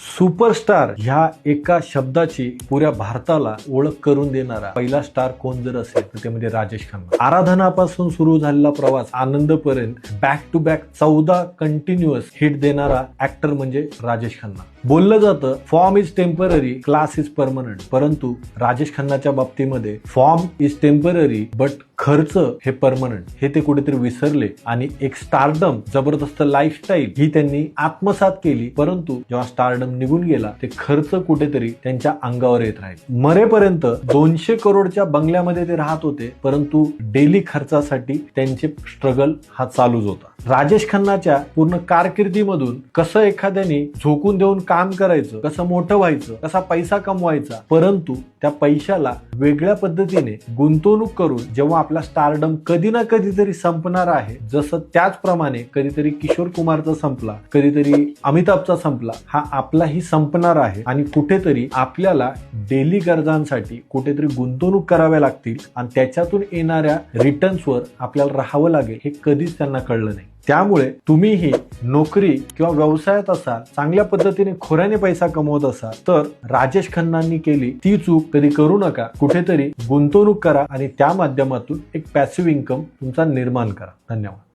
Superstar ह्या एका शब्दाची पुऱ्या भारताला ओळख करून देणारा पहिला स्टार कोण जर असेल तर ते म्हणजे राजेश खन्ना. आराधनापासून सुरू झालेला प्रवास आनंदपर्यंत back to back 14 continuous hit देणारा ऍक्टर म्हणजे राजेश खन्ना. बोललं जातं form is temporary, class is permanent. परंतु राजेश खन्नाच्या बाबतीमध्ये फॉर्म इज टेम्पररी बट खर्च हे परमनंट हे ते कुठेतरी विसरले आणि एक स्टारडम जबरदस्त लाईफस्टाईल ही त्यांनी आत्मसात केली. परंतु जेव्हा स्टारडम निघून गेला ते खर्च कुठेतरी त्यांच्या अंगावर येत राहील. मरेपर्यंत 200 करोडच्या बंगल्यामध्ये ते राहत होते, परंतु डेली खर्चासाठी त्यांचे स्ट्रगल हा चालूच होता. राजेश खन्नाच्या पूर्ण कारकिर्दीमधून कसं एखाद्याने झोकून देऊन काम करायचं, कसं मोठं व्हायचं, कसा पैसा कमवायचा, परंतु त्या पैशाला वेगळ्या पद्धतीने गुंतवणूक करून जेव्हा आपला स्टारडम कधी ना कधीतरी संपणार आहे, जसं त्याचप्रमाणे कधीतरी किशोर कुमारचा संपला, कधीतरी अमिताभचा संपला, हा आपलाही संपणार आहे आणि कुठेतरी आपल्याला डेली गरजांसाठी कुठेतरी गुंतवणूक कराव्या लागतील आणि त्याच्यातून येणाऱ्या रिटर्न्सवर आपल्याला राहावं लागेल हे कधीच त्यांना कळलं नाही. त्यामुळे तुम्हीही नोकरी किंवा व्यवसायात असाल, चांगल्या पद्धतीने खोऱ्याने पैसा कमवत असाल तर राजेश खन्नांनी केली ती चूक कधी करू नका. कुठेतरी गुंतवणूक करा आणि त्या माध्यमातून एक पॅसिव्ह इन्कम तुमचा निर्माण करा. धन्यवाद.